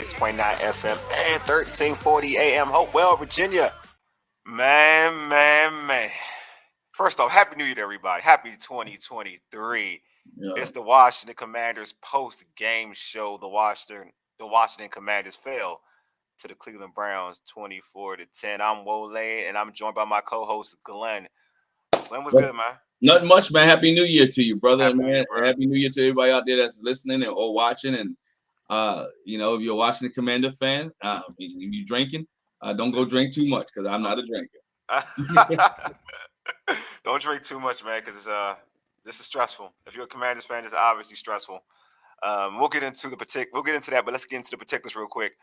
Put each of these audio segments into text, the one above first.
6.9 FM and 1340 AM. Hopewell, Virginia. Man. First off, Happy New Year to everybody. Happy 2023. Yeah. It's the Washington Commanders post-game show. The Washington Commanders fell to the Cleveland Browns 24-10. I'm Wole, and I'm joined by my co-host Glenn. Glenn, what's good, man? Nothing much, man. Happy New Year to you, brother, Happy New man. Year, bro. Happy New Year to everybody out there that's listening or watching. And if you're a Washington Commander fan, if you're drinking, don't go drink too much because I'm not a drinker. Don't drink too much, man, because this is stressful. If you're a Commanders fan, it's obviously stressful. We'll get into that, but let's get into the particulars real quick.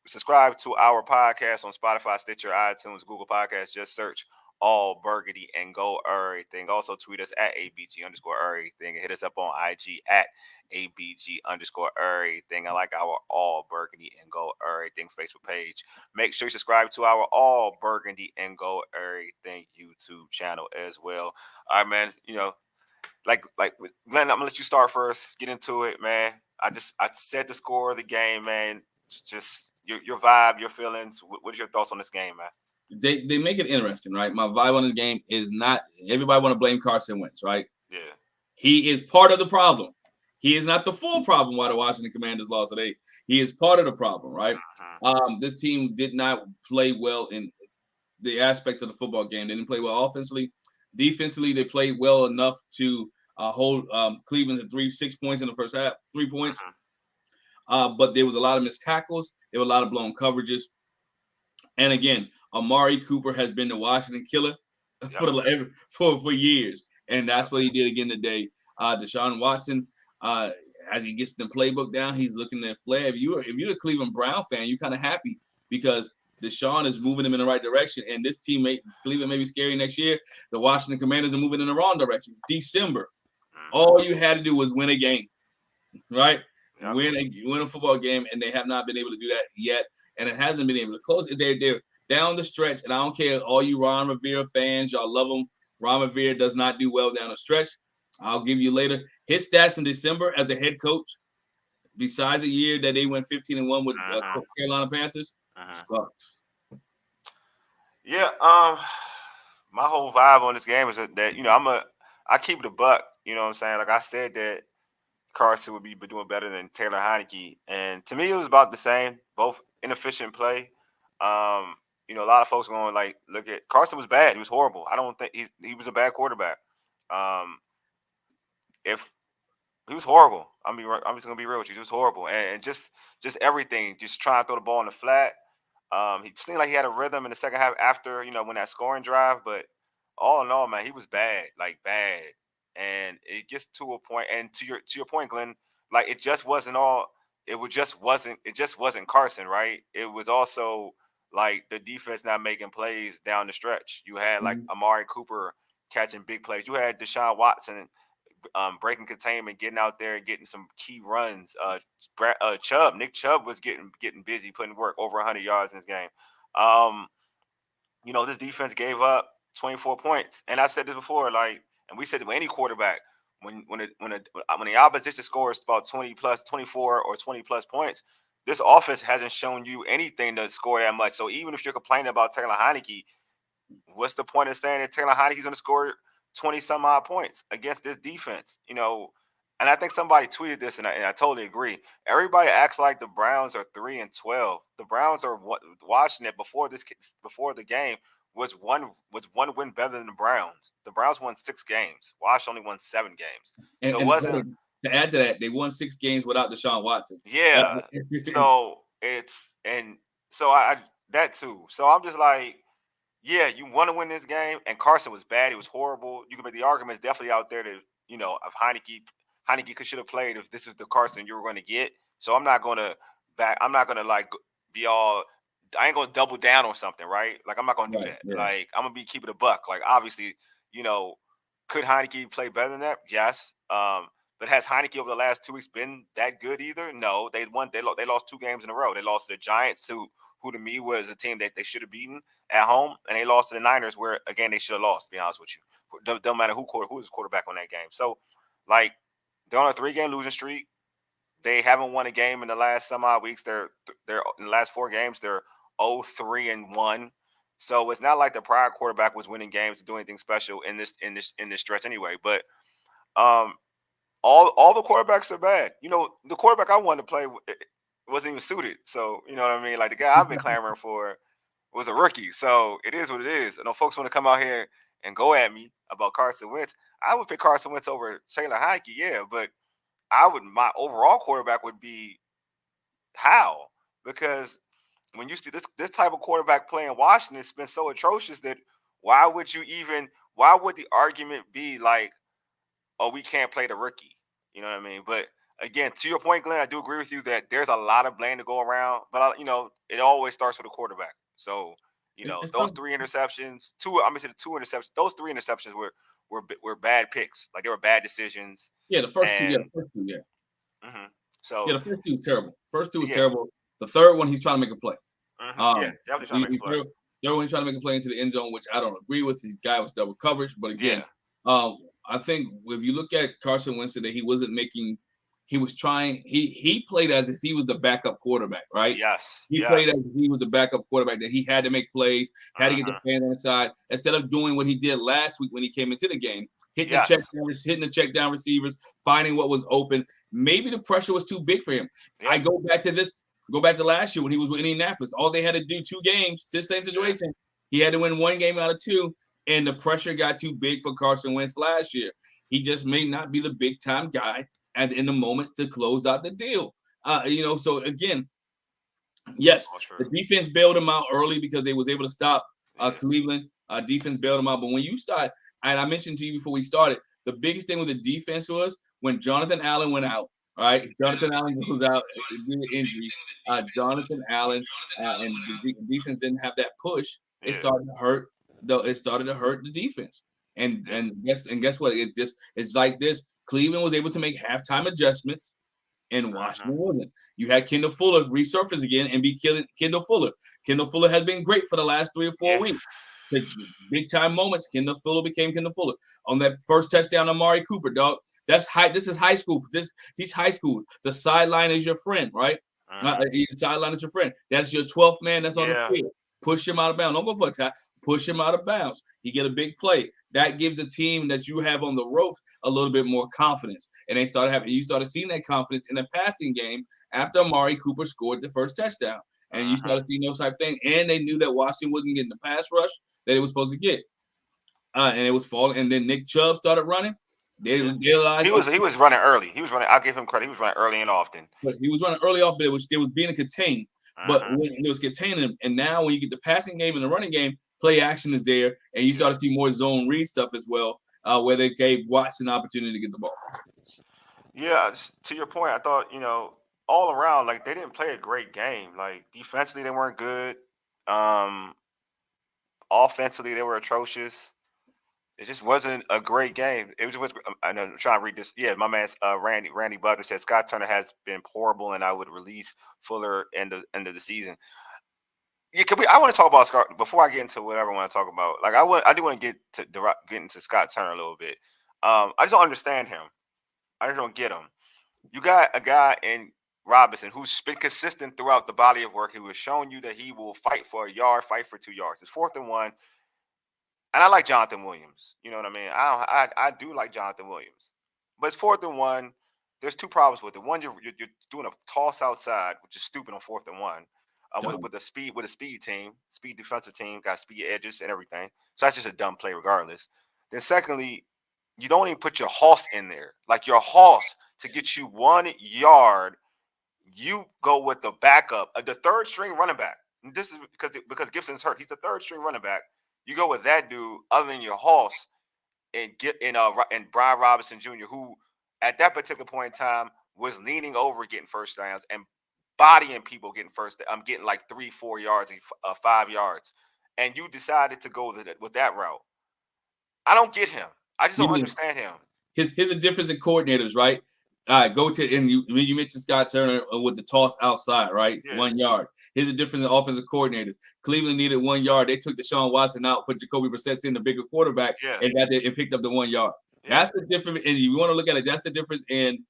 Subscribe to our podcast on Spotify, Stitcher, iTunes, Google Podcasts. Just search All Burgundy and go Errrything. Also tweet us at ABG_Errrything and hit us up on IG at ABG_Errrything. I like our All Burgundy and Go Errrything Facebook page. Make sure you subscribe to our All Burgundy and Go Errrything YouTube channel as well. All right, man. Like Glenn, I'm gonna let you start first. Get into it, man. I said the score of the game, man. Just your vibe, your feelings. What are your thoughts on this game, man? They make it interesting, right? My vibe on this game is not everybody want to blame Carson Wentz, right? Yeah. He is part of the problem. He is not the full problem why the Washington Commanders lost today. He is part of the problem, right? This team did not play well in the aspect of the football game. They didn't play well offensively. Defensively, they played well enough to hold Cleveland to 6 points in the first half, 3 points. But there was a lot of missed tackles. There were a lot of blown coverages. And again, Amari Cooper has been the Washington killer for years. And that's what he did again today. Deshaun Watson, as he gets the playbook down, he's looking at Flair. If you're a Cleveland Brown fan, you're kind of happy because Deshaun is moving him in the right direction. And this teammate, Cleveland may be scary next year. The Washington Commanders are moving in the wrong direction. December. All you had to do was win a game, right? Yep. Win a football game, and they have not been able to do that yet. And it hasn't been able to close. They're down the stretch, and I don't care, all you Ron Rivera fans, y'all love him. Ron Rivera does not do well down the stretch. I'll give you later. His stats in December as a head coach, besides a year that they went 15-1 with Carolina Panthers, sucks. Yeah, my whole vibe on this game is that I keep it a buck. You know what I'm saying? Like I said that Carson would be doing better than Taylor Heineke, and to me it was about the same. Both inefficient play. A lot of folks going like, look at Carson was bad. He was horrible. I don't think he was a bad quarterback. If he was horrible, I'm just gonna be real with you. He was horrible, and just everything, just trying to throw the ball in the flat. He seemed like he had a rhythm in the second half after when that scoring drive, but all in all, man, he was bad, like bad, and it gets to a point. And to your point, Glenn, like it just wasn't all. It just wasn't Carson, right? It was also like the defense not making plays down the stretch. You had like Amari Cooper catching big plays. You had Deshaun Watson breaking containment, getting out there and getting some key runs. Nick Chubb was getting busy, putting work over 100 yards in this game. This defense gave up 24 points, and I said this before, like, and we said to any quarterback, when the opposition scores about 20 plus, 24 or 20 plus points, this offense hasn't shown you anything to score that much. So even if you're complaining about Taylor Heineke, what's the point of saying that Taylor Heineke's going to score 20 some odd points against this defense? And I think somebody tweeted this, and I totally agree. Everybody acts like the Browns are 3-12. The Browns are watching it before the game was one win better than the Browns. The Browns won 6 games. Wash only won 7 games. So it wasn't. To add to that, they won 6 games without Deshaun Watson. Yeah. So I that too. So I'm just like, yeah, you want to win this game, and Carson was bad. He was horrible. You can make the arguments definitely out there that if Heineke should have played if this is the Carson you were going to get. So I'm not going to like be all. I ain't going to double down on something, right? Like I'm not going to do that. Yeah. Like I'm going to be keeping it a buck. Like obviously, could Heineke play better than that? Yes. But has Heineke over the last 2 weeks been that good either? No. They lost 2 games in a row. They lost to the Giants, who to me was a team that they should have beaten at home, and they lost to the Niners, where again they should have lost. To be honest with you, don't matter who was quarterback on that game. So, like, they're on a 3-game losing streak. They haven't won a game in the last some odd weeks. They're in the last 4 games. They're 0-3-1. So it's not like the prior quarterback was winning games to do anything special in this stretch anyway. But um, all the quarterbacks are bad. The quarterback I wanted to play wasn't even suited. So you know what I mean. Like the guy I've been clamoring for was a rookie. So it is what it is. And folks want to come out here and go at me about Carson Wentz. I would pick Carson Wentz over Taylor Heineke, yeah, but my overall quarterback would be Howell, because when you see this type of quarterback play in Washington, it's been so atrocious that why would the argument be like, oh, we can't play the rookie? You know what I mean? But again, to your point, Glenn, I do agree with you that there's a lot of blame to go around, but it always starts with a quarterback. So It's those tough. 3 interceptions, the 2 interceptions, those 3 interceptions were bad picks. Like they were bad decisions. Yeah, the first two. Yeah, And the first two. Yeah, mhm. yeah. So The first two was terrible. First two was yeah, terrible. The third one, he's trying to make a play. yeah, definitely trying to make a play. Third one, he's trying to make a play into the end zone, which I don't agree with. This guy was double coverage, but again, Yeah. I think if you look at Carson Wentz today, he wasn't making. He was trying. He played as if he was the backup quarterback, right? Yes. He played Yes. as if he was the backup quarterback, that he had to make plays, had to get the Mhm. fans on his side, instead of doing what he did last week when he came into the game, hitting Yes. the check down receivers, finding what was open. Maybe the pressure was too big for him. Yeah. I go back to last year when he was with Indianapolis. All they had to do 2 games, the same situation. He had to win 1 game out of 2, and the pressure got too big for Carson Wentz last year. He just may not be the big time guy in the moments to close out the deal. So again, yes, All true. the defense bailed him out early because they was able to stop Yeah. Cleveland. Defense bailed him out. But when you start, and I mentioned to you before we started, the biggest thing with the defense was when Jonathan Allen went out. All right, Jonathan Allen goes out due to injury. Jonathan Allen and the defense didn't have that push. It Yeah. started to hurt. It started to hurt the defense. And guess what? It's like this. Cleveland was able to make halftime adjustments, and Washington wasn't. You had Kendall Fuller resurface again and be killing Kendall Fuller. Kendall Fuller has been great for the last 3 or 4 weeks. The big time moments, Kendall Fuller became Kendall Fuller. On that first touchdown, Amari Cooper, dog. That's high. This is high school. Teach high school. The sideline is your friend, right? The sideline is your friend. That's your 12th man that's on the Yeah. field. Push him out of bounds. Don't go for a tie. Push him out of bounds. You get a big play. That gives the team that you have on the ropes a little bit more confidence. And you started seeing that confidence in the passing game after Amari Cooper scored the first touchdown. And you started seeing those type of things. And they knew that Washington wasn't getting the pass rush that it was supposed to get. And it was falling. And then Nick Chubb started running. They realized He was running early. He was running. I'll give him credit. He was running early and often. But he was running early off, but it was being contained. But Mhm. when it was containing him, and now when you get the passing game and the running game, play action is there, and you start to see more zone read stuff as well, where they gave Watson an opportunity to get the ball. Yeah. To your point, I thought all around, like, they didn't play a great game. Like, defensively, they weren't good. Offensively, they were atrocious. It just wasn't a great game. It was. I know. I'm trying to read this. Yeah, my man Randy Butler said Scott Turner has been horrible, and I would release Fuller end of the season. Yeah, I want to talk about Scott before I get into whatever I want to talk about. Like, I do want to get into Scott Turner a little bit. I just don't understand him. I just don't get him. You got a guy in Robinson who's been consistent throughout the body of work. Who has shown you that he will fight for a yard, fight for 2 yards. It's 4th and 1. And I like Jonathan Williams. You know what I mean? I do like Jonathan Williams. But it's 4th and 1. There's 2 problems with it. One, you're doing a toss outside, which is stupid on 4th and 1. With a speed defensive team, got speed edges and everything. So that's just a dumb play regardless. Then secondly, you don't even put your hoss in there. Like, your hoss to get you 1 yard, you go with the backup, the 3rd string running back. And this is because Gibson's hurt. He's the 3rd string running back. You go with that dude other than your hoss and Brian Robinson Jr., who at that particular point in time was leaning over getting first downs and bodying people getting I'm getting like 3-4 yards, 5 yards, and you decided to go with that route. I don't get him. I just don't understand him. Here's a difference in coordinators, right? All right, go to and you mentioned Scott Turner with the toss outside, right? Yeah. 1 yard. Here's the difference in offensive coordinators. Cleveland needed 1 yard. They took Deshaun Watson out, put Jacoby Brissett in, the bigger quarterback, and picked up the 1 yard. Yeah. That's the difference. And you want to look at it. That's the difference in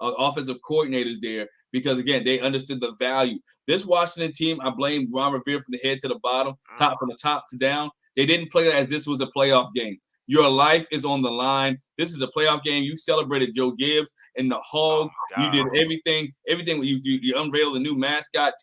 offensive coordinators there because, again, they understood the value. This Washington team, I blame Ron Rivera from the head to the bottom, from the top to down. They didn't play it as this was a playoff game. Your life is on the line. This is a playoff game. You celebrated Joe Gibbs and the Hogs. You did everything. You unveiled a new mascot,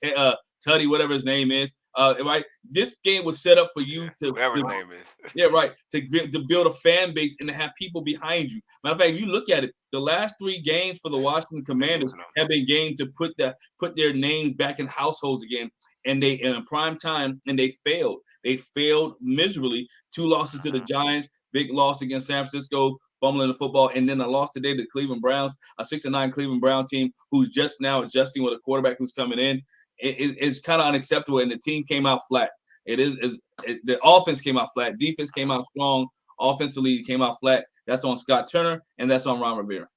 Tuddy, whatever his name is. Right. This game was set up for you to whatever his name is. Yeah, right. To build a fan base and to have people behind you. Matter of fact, if you look at it, the last 3 games for the Washington Commanders have been games to put their names back in households again. And they in prime time, and they failed. They failed miserably. 2 losses to the Giants, big loss against San Francisco, fumbling the football, and then a loss today to the Cleveland Browns, a 6-9 Cleveland Brown team who's just now adjusting with a quarterback who's coming in. It's kind of unacceptable, and the team came out flat. The offense came out flat. Defense came out strong. Offensively, came out flat. That's on Scott Turner, and that's on Ron Rivera.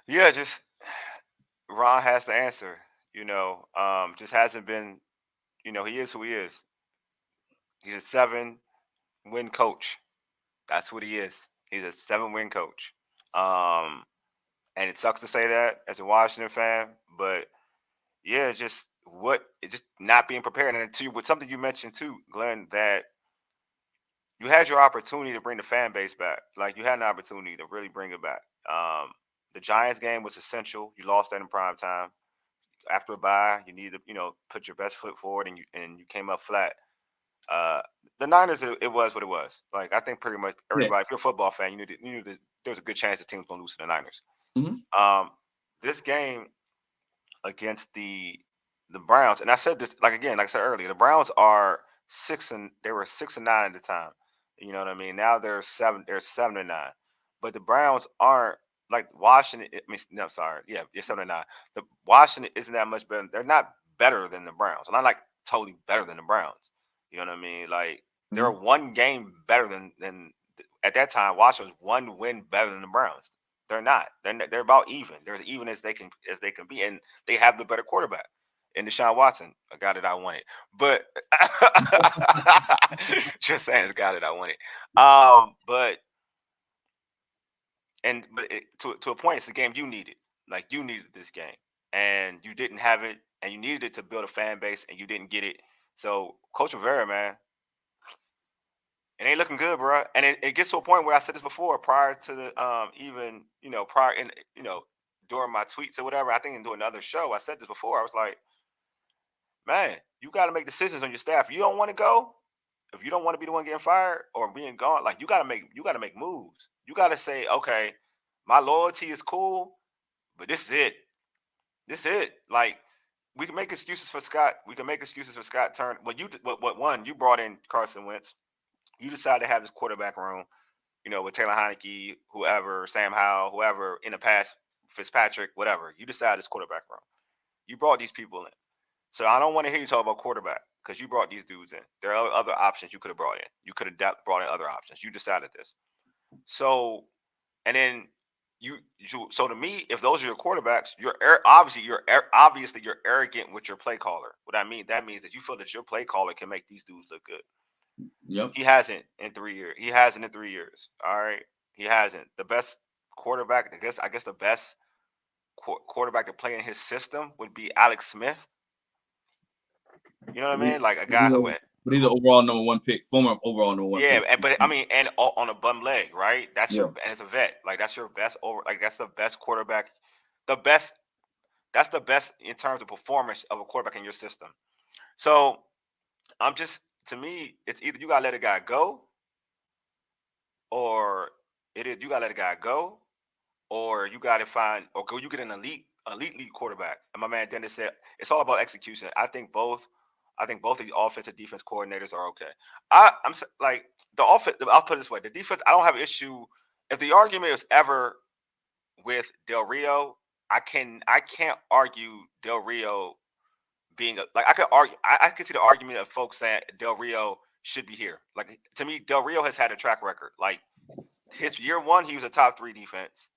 Yeah, just Ron has the answer. Just hasn't been. He is who he is. He's a 7-win coach. That's what he is. He's a 7-win coach. And it sucks to say that as a Washington fan, but yeah, just not being prepared. And to with something you mentioned too, Glenn, that you had your opportunity to bring the fan base back. Like, you had an opportunity to really bring it back. The Giants game was essential. You lost that in prime time. After a bye, you need to, put your best foot forward, and you came up flat. The Niners, it was what it was. Like, I think pretty much everybody, if you're a football fan, you knew there was a good chance the team was going to lose to the Niners. Mm-hmm. This game against the Browns, and I said this like I said earlier, the Browns are 6-9 at the time. You know what I mean? Now they're 7-9, but the Browns aren't like Washington. No, sorry, yeah, 7-9. The Washington isn't that much better. They're not better than the Browns. Not like totally better than the Browns. You know what I mean? Like, they're 1 game better than at that time. Washington was 1 win better than the Browns. They're not. They're about even. They're as even as they can be, and they have the better quarterback in Deshaun Watson, a guy that I wanted. But just saying, it's a guy that I wanted. But to a point, it's a game you needed. Like, you needed this game, and you didn't have it, and you needed it to build a fan base, and you didn't get it. So, Coach Rivera, man, it ain't looking good, bro. And it gets to a point where I said this before, prior to the during my tweets or whatever. I think in doing another show, I said this before. I was like, man, you got to make decisions on your staff. You don't want to go. If you don't want to be the one getting fired or being gone, like, you got to make moves. You got to say, okay, my loyalty is cool, but this is it. This is it. Like, we can make excuses for Scott. We can make excuses for Scott Turner. You brought in Carson Wentz. You decided to have this quarterback room, with Taylor Heineke, whoever, Sam Howell, whoever in the past, Fitzpatrick, whatever. You decided this quarterback room. You brought these people in. So I don't want to hear you talk about quarterback, because you brought these dudes in. There are other options you could have brought in. You could have brought in other options. You decided this. So, and then so to me, if those are your quarterbacks, you're arrogant with your play caller. What I mean, that means that you feel that your play caller can make these dudes look good. Yep. He hasn't in 3 years. All right. He hasn't. The best quarterback, I guess the best quarterback to play in his system would be Alex Smith. You know what I mean? Like, a guy who went. But he's an overall number 1 pick, former overall number 1 pick. Yeah, but I mean, and on a bum leg, right? And it's a vet. Like, that's your best that's the best quarterback. That's the best in terms of performance of a quarterback in your system. So to me, it's either you gotta let a guy go, or you gotta let a guy go, or you gotta find, or go, you get an elite quarterback. And my man Dennis said it's all about execution. I think both of the offensive defense coordinators are okay. I'm like, the offense. I'll put it this way: the defense, I don't have an issue. If the argument is ever with Del Rio, I can't argue Del Rio being I could argue. I could see the argument of folks saying Del Rio should be here. Like, to me, Del Rio has had a track record. Like, his year 1, he was a top 3 defense.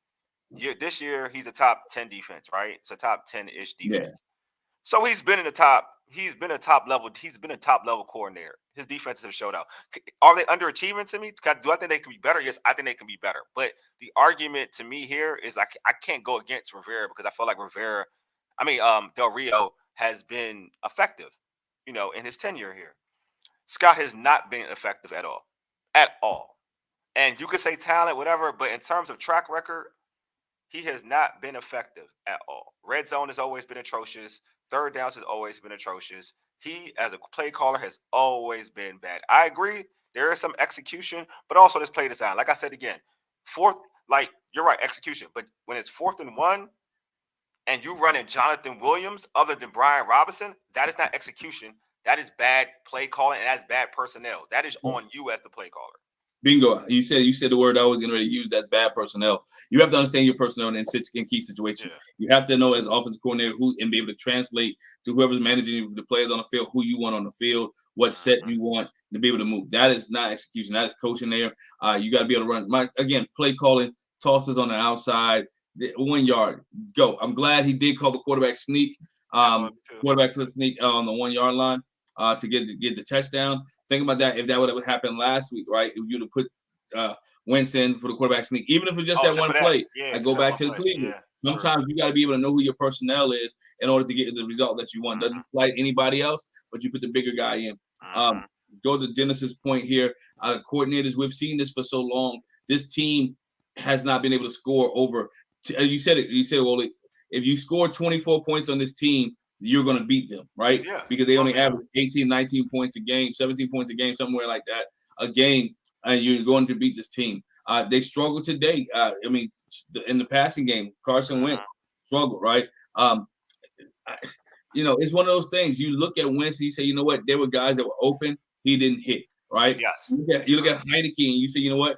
This year, he's a top 10 defense, right? It's a top 10-ish defense. Yeah. So he's been in the top he's been a top level. He's been a top level coordinator. His defenses have showed out. Are they underachieving to me? Do I think they can be better? Yes, I think they can be better. But the argument to me here is I can't go against Rivera because I feel like Del Rio has been effective, in his tenure here. Scott has not been effective at all, at all. And you could say talent, whatever, but in terms of track record, he has not been effective at all. Red zone has always been atrocious. Third downs has always been atrocious. He, as a play caller, has always been bad. I agree. There is some execution, but also this play design. Like I said again, you're right, execution. But when it's 4th and 1 and you run in Jonathan Williams other than Brian Robinson, that is not execution. That is bad play calling, and that's bad personnel. That is on you as the play caller. Bingo. You said the word I was going to use. That's bad personnel. You have to understand your personnel in key situations. Yeah. You have to know as offensive coordinator and be able to translate to whoever's managing the players on the field, who you want on the field, what set you want to be able to move. That is not execution. That is coaching there. You got to be able to run. Play calling, tosses on the outside, 1 yard, go. I'm glad he did call the quarterback sneak. Quarterback sneak on the 1 yard line. To get the touchdown. Think about that. If that would have happened last week, right? If you'd have put Wentz in for the quarterback sneak, even if it's just that one play, I go back to the Cleveland. Yeah, sometimes you got to be able to know who your personnel is in order to get the result that you want. Doesn't flight anybody else, but you put the bigger guy in. Go to Dennis's point here. Coordinators, we've seen this for so long. This team has not been able to score over. You said it. You said, Wally, if you score 24 points on this team, you're going to beat them, right? Yeah. Because they only average 18, 19 points a game, 17 points a game, somewhere like that, a game, and you're going to beat this team. They struggled today. In the passing game, Carson Wentz struggled, right? It's one of those things. You look at Wentz, you say, you know what? There were guys that were open. He didn't hit, right? Yes. You look at Heineke, and you say, you know what?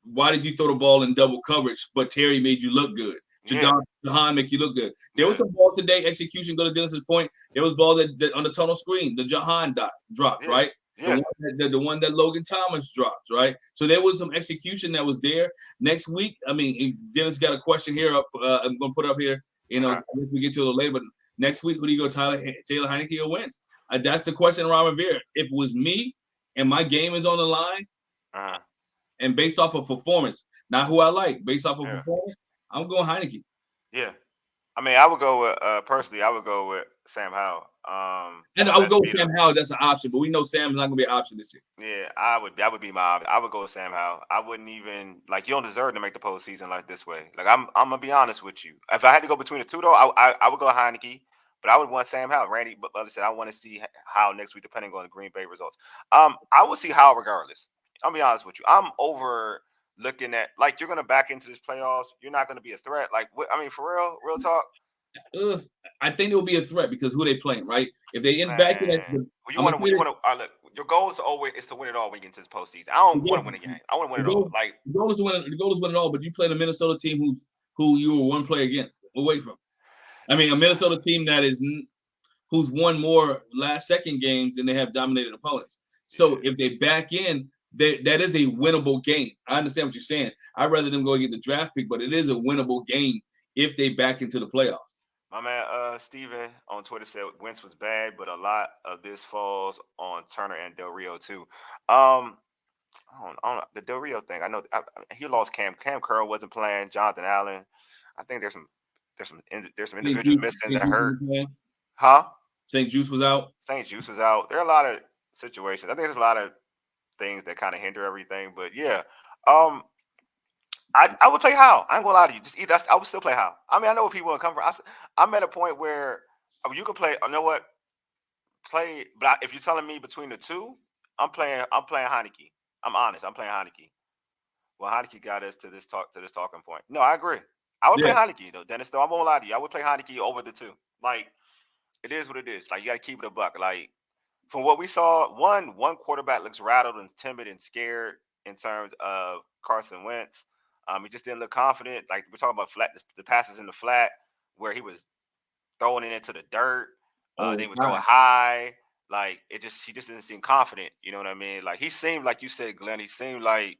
Why did you throw the ball in double coverage, but Terry made you look good? Jahan make you look good. There was some ball today, execution, go to Dennis's point. There was ball that on the tunnel screen, the Jahan dropped, right? Yeah. The one that Logan Thomas dropped, right? So there was some execution that was there. Next week, Dennis got a question here up. I'm going to put up here. We get to it a little later, but next week, who do you go, Taylor Heineke or Wentz? That's the question around Rivera. If it was me and my game is on the line, and based off of performance, not who I like, based off of performance, I'm going Heineke. Yeah. I would go with, personally, I would go with Sam Howell. And I would go with Sam Howell. That's an option, but we know Sam's not going to be an option this year. Yeah, that would be my option. I would go with Sam Howell. I wouldn't even, you don't deserve to make the postseason like this way. I'm going to be honest with you. If I had to go between the two, though, I would go Heineke, but I would want Sam Howell. Randy, but like I said, I want to see Howell next week, depending on the Green Bay results. I would see Howell regardless. I'll be honest with you. I'm over looking at, you're going to back into this playoffs. You're not going to be a threat. For real talk. I think it will be a threat because who they playing, right? If they end back in look, your goal is to win it all when you get into this postseason. I don't want to win a game. I want to win it all. The goal is to win. The goal is win it all. But you play the Minnesota team who you were one play against, away from. A Minnesota team who's won more second games than they have dominated opponents. So if they back in, that is a winnable game. I understand what you're saying. I'd rather them go get the draft pick, but it is a winnable game if they back into the playoffs. My man Steven on Twitter said Wentz was bad, but a lot of this falls on Turner and Del Rio too. I don't know, the Del Rio thing. I know he lost Cam. Cam Curl wasn't playing. Jonathan Allen. I think there's some individuals missing that hurt. Huh? St. Juice was out. St. Juice was out. There are a lot of situations. I think there's a lot of things that kind of hinder everything. But yeah, I would play Howell. I ain't gonna lie to you. I would still play Howell. I know if he wouldn't come from. I'm at a point where you can play. You know what? Play, but if you're telling me between the two, I'm playing Heineke. I'm honest. I'm playing Heineke. Well, Heineke got us to this talking point. No, I agree. I would play Heineke though, Dennis. Though I won't lie to you. I would play Heineke over the two. It is what it is. You got to keep it a buck. From what we saw, one quarterback looks rattled and timid and scared in terms of Carson Wentz. He just didn't look confident. We're talking about the passes in the flat where he was throwing it into the dirt. They would throw it high. He just didn't seem confident. You know what I mean? He seemed, like you said, Glenn, he seemed like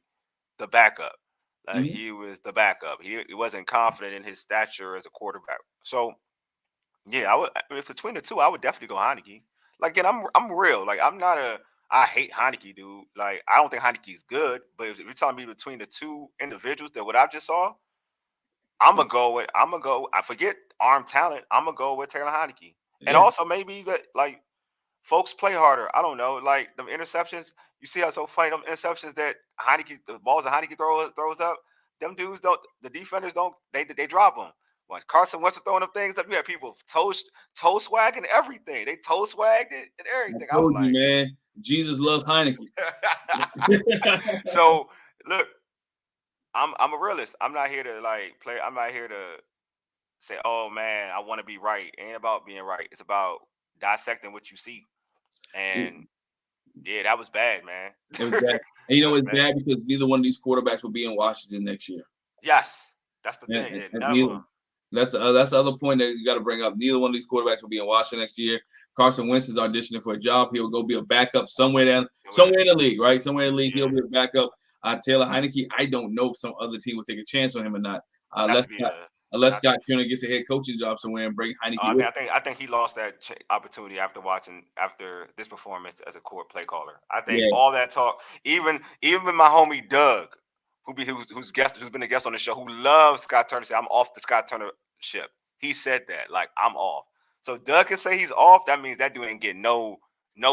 the backup. He was the backup. He wasn't confident in his stature as a quarterback. So, Yeah, I would. If it's between the two, I would definitely go Heineke. Like again, I'm real. Like I'm not a. I hate Heineke, dude. Like I don't think Heineke's good. But if you're telling me between the two individuals that what I just saw, I'm gonna go with. I'm gonna go. I forget arm talent. I'm gonna go with Taylor Heineke. And Yeah, also maybe that like folks play harder. I don't know. Like the interceptions. You see how so funny them interceptions that Heineke, the balls that Heineke throws up. Them dudes don't. The defenders don't. They drop them. When Carson Wentz was throwing them things up, you had people toe swag and everything. They toe swagged it and I everything. I was told you, like, man. Jesus loves Heineke. so look, I'm a realist. I'm not here to like play. I'm not here to say, oh man, I want to be right. It ain't about being right. It's about dissecting what you see. It, And yeah, that was bad, man. it was bad. And That was it's bad. bad because neither one of these quarterbacks will be in Washington next year. Yes, that's the And, thing. and, Yeah, and none of neither, them. that's the other point that you got to bring up. Neither one of these quarterbacks will be in Washington next year. Carson Wentz is auditioning for a job. He'll go be a backup somewhere in the league, right? Somewhere in the league, he'll Yeah, be a backup. Taylor Heineke, I don't know if some other team will take a chance on him or not. not to be Unless not to Scott be. Turner gets a head coaching job somewhere and bring Heineke with. I think he lost that opportunity after this performance as a court play caller. I think Yeah, all that talk, even my homie Doug, who's been a guest on the show, who loves Scott Turner, said I'm off the Scott Turner ship. He said that like I'm off. So Doug can say he's off. That means that dude ain't getting no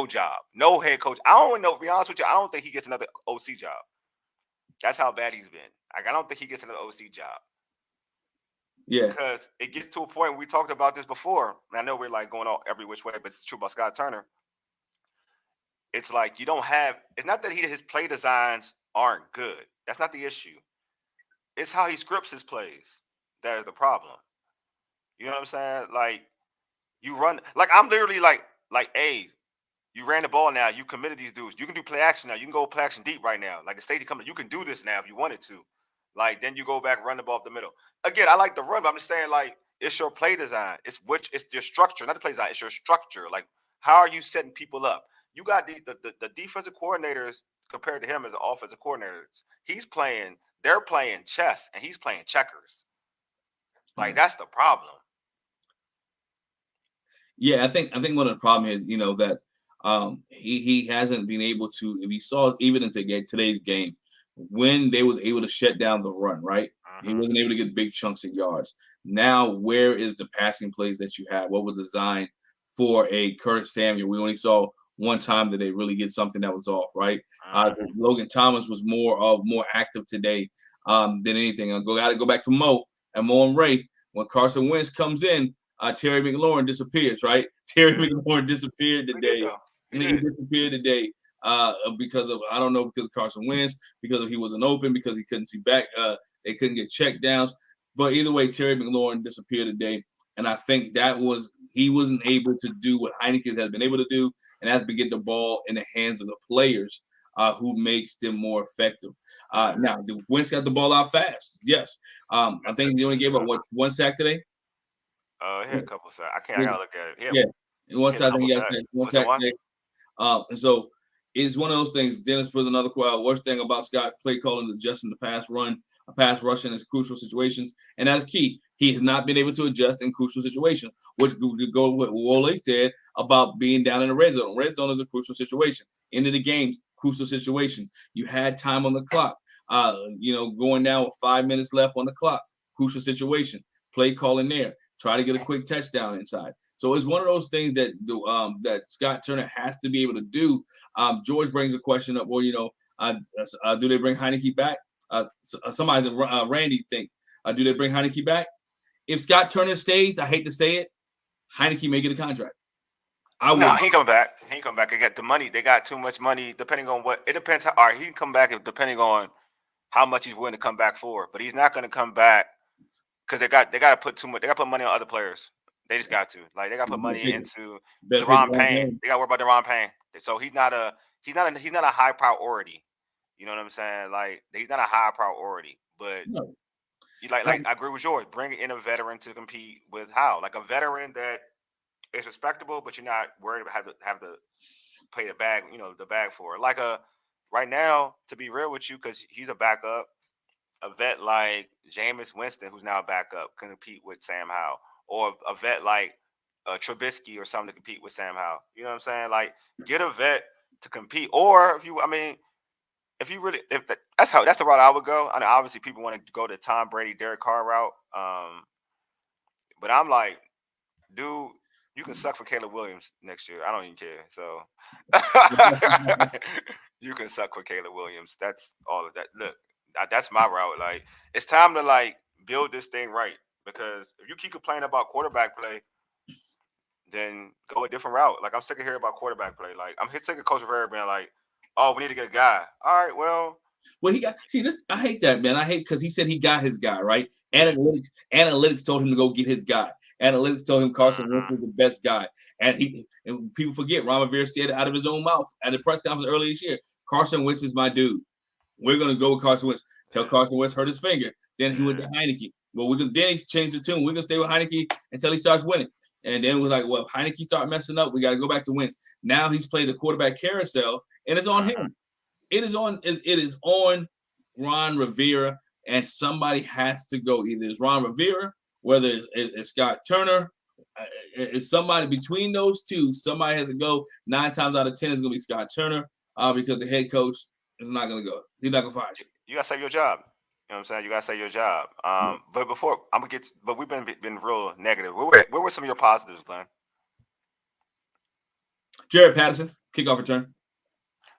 job, no head coach. I don't know. To be honest with you, I don't think he gets another OC job. That's how bad he's been. Like I don't think he gets another OC job. yeah, Because it gets to a point we talked about this before. And I know we're like going all every which way, but it's true about Scott Turner. It's like you don't have. It's not that his play designs aren't good. That's not the issue. It's how he scripts his plays that is the problem. You know what I'm saying? Like you run. Like I'm literally like, hey, you ran the ball now. You committed these dudes. You can do play action now. You can go play action deep right now. Like the safety coming. You can do this now if you wanted to. Like then you go back, run the ball up the middle. Again, I like the run, but I'm just saying like it's your play design. It's your structure, not the play design. It's your structure. Like how are you setting people up? You got the defensive coordinators compared to him as an offensive coordinators. They're playing chess and he's playing checkers. Like yeah. that's the problem. Yeah, I think one of the problem is that he hasn't been able to. If you saw even in today's game, when they was able to shut down the run, right? He Mm-hmm. wasn't able to get big chunks of yards. Now, where is the passing plays that you have? What was designed for a Curtis Samuel? We only saw one time that they really get something that was off, right? Mm-hmm. Logan Thomas was more active today than anything. Got to go back to Mo and Ray. When Carson Wentz comes in, Terry McLaurin disappears, right? Terry McLaurin disappeared He did today. though. He He did. disappeared today because of I don't know because of Carson Wentz, because of he wasn't open, because he couldn't see back. They couldn't get check downs. But either way, Terry McLaurin disappeared today, and I think that was he wasn't able to do what Heineken has been able to do, and that's to get the ball in the hands of the players. Who makes them more effective? Now, the Wentz got the ball out fast. Yes, I That's it. think he only gave up what one sack today. He had a couple sacks. I can't. I gotta look at it. Yeah, and one He had a side, I think couple he got sacks. one Was it sack one? today. And so it's one of those things. Dennis was another worst thing about Scott play calling is adjusting the pass rush in his crucial situations, and that's key. He has not been able to adjust in crucial situations, which go what Wole said about being down in the red zone. Red zone is a crucial situation. End of the game's crucial situation. You had time on the clock. Going down with 5 minutes left on the clock. Crucial situation. Play calling there. Try to get a quick touchdown inside. So it's one of those things that Scott Turner has to be able to do. George brings a question up. Well, do they bring Heineke back? Somebody, Randy, think do they bring Heineke back? If Scott Turner stays, I hate to say it, Heineke may get a contract. I No, would. he ain't coming back. He ain't coming back. They got the money. They got too much money. Depending on what it depends. All right, he can come back depending on how much he's willing to come back for. But he's not going to come back because they got to put too much. They got to put money on other players. They just got to like they got to put money into Better pick Deron Deron Payne. Payne. They got to worry about Deron Payne. So he's not a high priority. You know what I'm saying? Like he's not a high priority. But No. you like I agree with George. Bring in a veteran to compete with Howe, like a veteran that is respectable, but you're not worried about have to pay the bag, the bag for it. Like right now, to be real with you, because he's a backup, a vet like Jameis Winston, who's now a backup, can compete with Sam Howell, or a vet like Trubisky or something to compete with Sam Howell. You know what I'm saying? Like, get a vet to compete. Or if you really, that's the route I would go. I know obviously people want to go the Tom Brady, Derek Carr route. But I'm like, dude, you can suck for Caleb Williams next year. I don't even care. So you can suck for Caleb Williams. That's all of that. Look, that's my route. Like, it's time to like build this thing right, because if you keep complaining about quarterback play, then go a different route. Like, I'm sick of hearing about quarterback play. Like, I'm sick of Coach Rivera being like, "Oh, we need to get a guy." All right, well, he got this. I hate that, man. I hate because he said he got his guy, right? Analytics told him to go get his guy. Analytics told him Carson Wentz was the best guy, and people forget Ron Rivera said out of his own mouth at the press conference earlier this year, Carson Wentz is my dude. We're gonna go with Carson Wentz. Tell Carson Wentz hurt his finger. Then he went to Heineke. Well, then he changed the tune. We're gonna stay with Heineke until he starts winning. And then we're like, well, if Heineke start messing up, we got to go back to Wentz. Now he's played the quarterback carousel, and it's on him. It is on Ron Rivera, and somebody has to go. Either it's Ron Rivera, whether it's Scott Turner, it's somebody between those two. Somebody has to go. 9 times out of 10 is going to be Scott Turner, because the head coach is not going to go. He's not going to fire you. You got to save your job. You know what I'm saying? You got to save your job. But before I'm gonna get, but we've been real negative. Where were some of your positives, Glenn? Jared Patterson, kickoff return.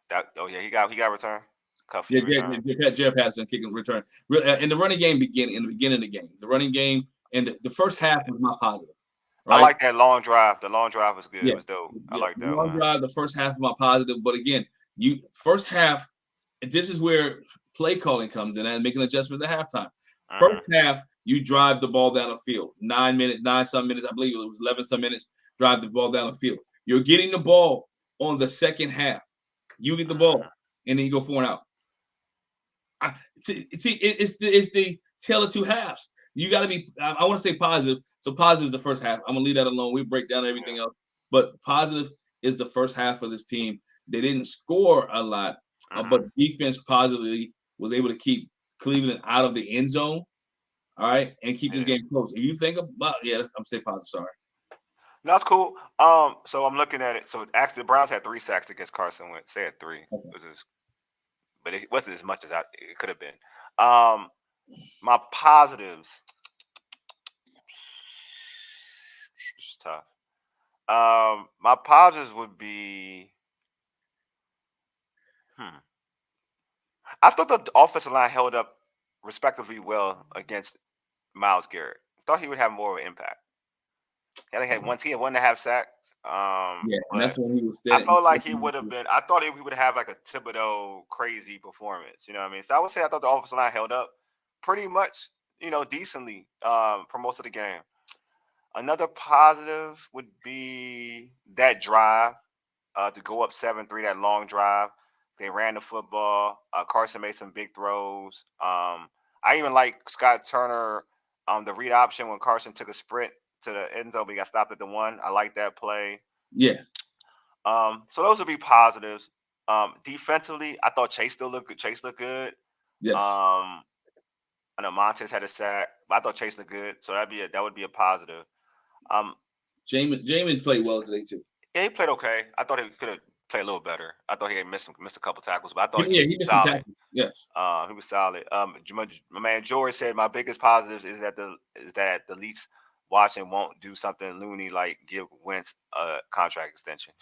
He got return. Jared Patterson kicking return. In the running game in the beginning of the game. The running game and the first half was my positive. Right? I like that long drive. The long drive was good. Yeah. It was dope. I like that. The long drive, the first half of my positive. But again, first half, this is where play calling comes in and making adjustments at halftime. First half, you drive the ball down the field. 9 some minutes, I believe it was 11 some minutes, drive the ball down the field. You're getting the ball on the second half. You get the ball, and then you go 4 and out. It's the tale of two halves. You got to be, I want to say positive. So positive the first half. I'm going to leave that alone. We break down everything else. But positive is the first half of this team. They didn't score a lot, but defense positively was able to keep Cleveland out of the end zone, all right, and keep this game close. If you think about, I'm saying positive, sorry. No, that's cool. So I'm looking at it. So actually, the Browns had 3 sacks against Carson Wentz. They had 3. Okay. But it wasn't as much as it could have been. My positives. It's tough. My positives would be. I thought the offensive line held up respectively well against Myles Garrett. I thought he would have more of an impact. He had 1.5 sacks. And that's when he was. I felt like he would have been. I thought he would have like a Thibodeau crazy performance. You know what I mean? So I would say I thought the offensive line held up pretty much, decently for most of the game. Another positive would be that drive to go up 7-3. That long drive. They ran the football. Carson made some big throws. I even like Scott Turner, the read option when Carson took a sprint to the end zone, but he got stopped at the 1. I like that play. Yeah. So those would be positives. Defensively, I thought Chase still looked good. Chase looked good. Yes. I know Montez had a sack, but I thought Chase looked good. So that would be a positive. Jamin played well today too. Yeah, he played okay. I thought he could have played a little better. I thought he had missed a couple tackles, but I thought he missed some tackles. Yes. He was solid. My man George said my biggest positives is that the Leafs Washington won't do something loony like give Wentz a contract extension.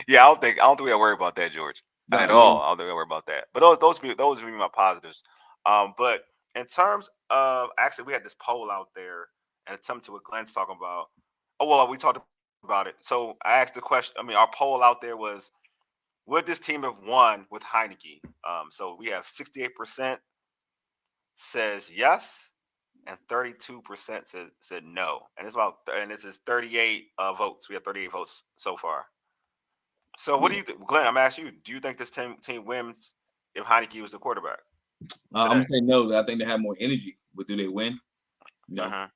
Yeah, I don't think we got to worry about that, George, at all. I don't think we got to worry about that. But those would be my positives. But in terms of, actually, we had this poll out there, and it's something to what Glenn's talking about. Oh, well, we talked about it. So I asked the question. I mean, our poll out there was, would this team have won with Heineke? So we have 68% says yes, and 32% said no. And this is 38 votes. We have 38 votes so far. So what do you think, Glenn? I'm asking you. Do you think this team wins if Heineke was the quarterback? I'm gonna say no. I think they have more energy, but do they win? No.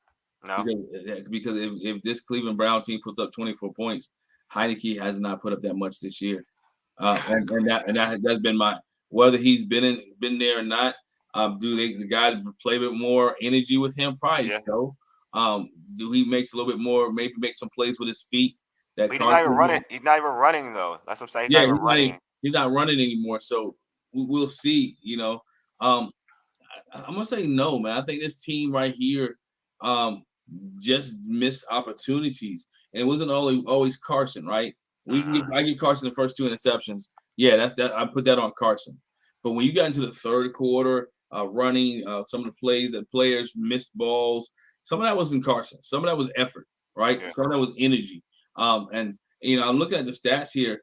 No. Because if this Cleveland Brown team puts up 24 points, Heineke has not put up that much this year, and that's been my, whether he's been there or not. Do the guys play with more energy with him? Probably so. Do he makes a little bit more, maybe make some plays with his feet that But he's not even Carson? running. He's not even running though. That's what I'm saying. He's not Yeah, even running. he's not running anymore. So we'll see. Um, I'm gonna say no, man. I think this team right here um, just missed opportunities, and it wasn't always Carson, right? I give Carson the first two interceptions. Yeah, that's that. I put that on Carson. But when you got into the third quarter, running some of the plays that players missed balls, some of that wasn't Carson. Some of that was effort, right? Yeah. Some of that was energy. And I'm looking at the stats here.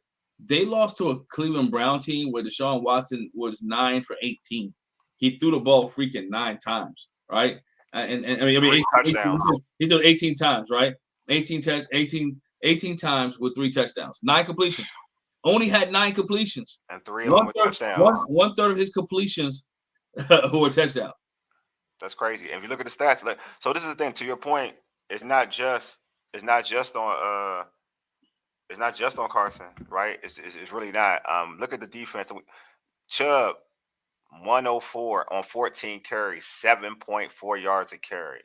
They lost to a Cleveland Brown team where Deshaun Watson was 9 for 18. He threw the ball freaking 9 times, right? And I mean, 3 touchdowns. he's done 18 times, right? 18 times with 3 touchdowns, 9 completions. Only had 9 completions. And 3 of them were touchdowns. One third of his completions were touchdown. That's crazy. And if you look at the stats, so this is the thing. To your point, it's not just on Carson, right? It's really not. Look at the defense. Chubb 104 on 14 carries, 7.4 yards a carry.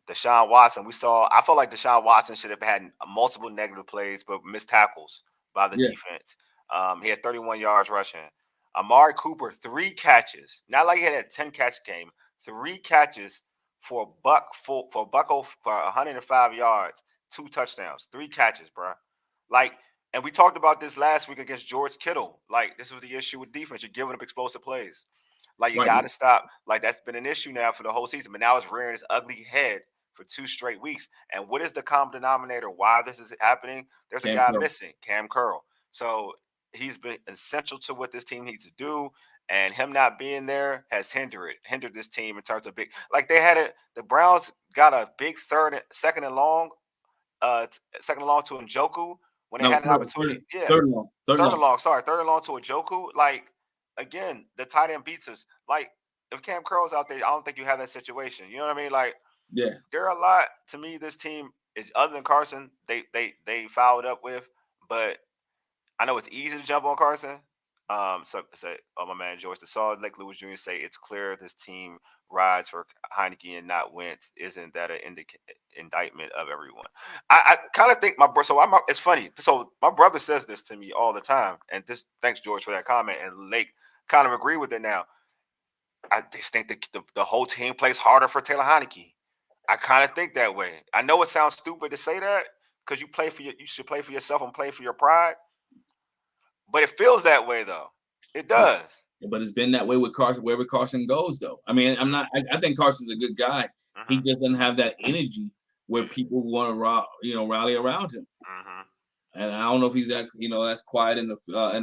Deshaun Watson, I felt like Deshaun Watson should have had multiple negative plays, but missed tackles by the defense. He had 31 yards rushing. Amari Cooper, 3 catches. Not like he had a 10-catch game. 3 catches for for 105 yards, 2 touchdowns, 3 catches, bro. And we talked about this last week against George Kittle. This was the issue with defense. You're giving up explosive plays. You got to stop. That's been an issue now for the whole season. But now it's rearing its ugly head for 2 straight weeks. And what is the common denominator? Why this is happening? There's a guy missing, Cam Curl. So he's been essential to what this team needs to do. And him not being there has hindered this team in terms of big. The Browns got a big second and long to Njoku when they had an opportunity. Third and long. Third and long to Njoku. Again, the tight end beats us. If Cam Curl's out there, I don't think you have that situation. You know what I mean? There are a lot to me. This team is other than Carson. They fouled up with, but I know it's easy to jump on Carson. My man George DeSaw, Lake Lewis Jr. say it's clear this team rides for Heineke and not Wentz. Isn't that an indictment of everyone? I kind of think it's funny. So my brother says this to me all the time, and thanks George for that comment. And Lake kind of agree with it now. I just think the whole team plays harder for Taylor Heineke. I kind of think that way. I know it sounds stupid to say that because you should play for yourself and play for your pride. But it feels that way, though. It does. But it's been that way with Carson, wherever Carson goes, though. I mean, I think Carson's a good guy. He just doesn't have that energy where people want to, rally around him. And I don't know if he's that's quiet in the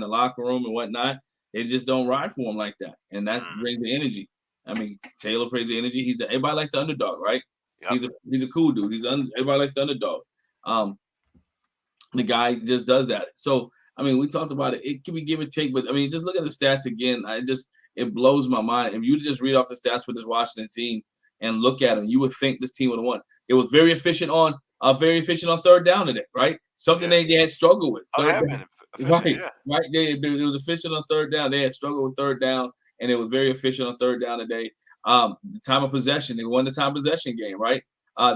locker room and whatnot. They just don't ride for him like that, and that brings the energy. I mean, Taylor brings the energy. Everybody likes the underdog, right? Yep. He's a cool dude. Everybody likes the underdog. The guy just does that. So. I mean, we talked about it. It can be give or take, but I mean, just look at the stats again. It blows my mind. If you just read off the stats for this Washington team and look at them, you would think this team would have won. It was very efficient on third down today, right? Something they had struggled with. Right. It was efficient on third down. They had struggled with third down, and it was very efficient on third down today. The time of possession, they won the time possession game, right?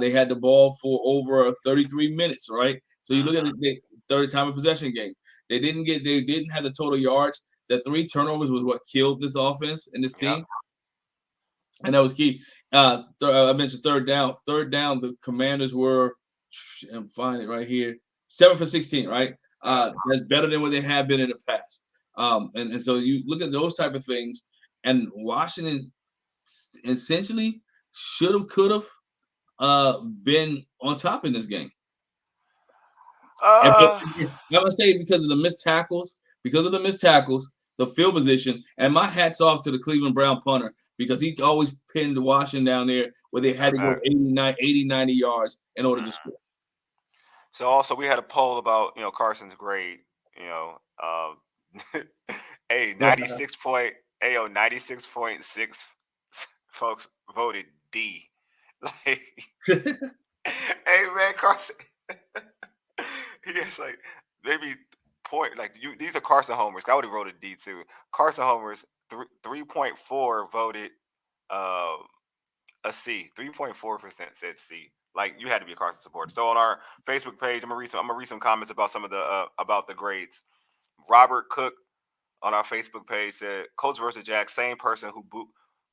They had the ball for over 33 minutes, right? So you look at the third time of possession game. They didn't have the total yards. The 3 turnovers was what killed this offense and this team. And that was key. I mentioned third down. Third down, the Commanders were, I'm finding it right here, 7 for 16, right? That's better than what they have been in the past. And so you look at those type of things, and Washington essentially should have, could have been on top in this game. I'm gonna say because of the missed tackles, the field position, and my hat's off to the Cleveland Brown punter because he always pinned Washington down there where they had to go 80, 90 yards in order to score. So also we had a poll about Carson's grade. 96.6 folks voted D. Hey man, Carson. Yes, maybe these are Carson homers. I would have wrote a D too. Carson homers 3.4 voted a C. 3.4% said C. Like you had to be a Carson supporter. So on our Facebook page, I'm gonna read some comments about some of the about the grades. Robert Cook on our Facebook page said Colts versus Jack, same person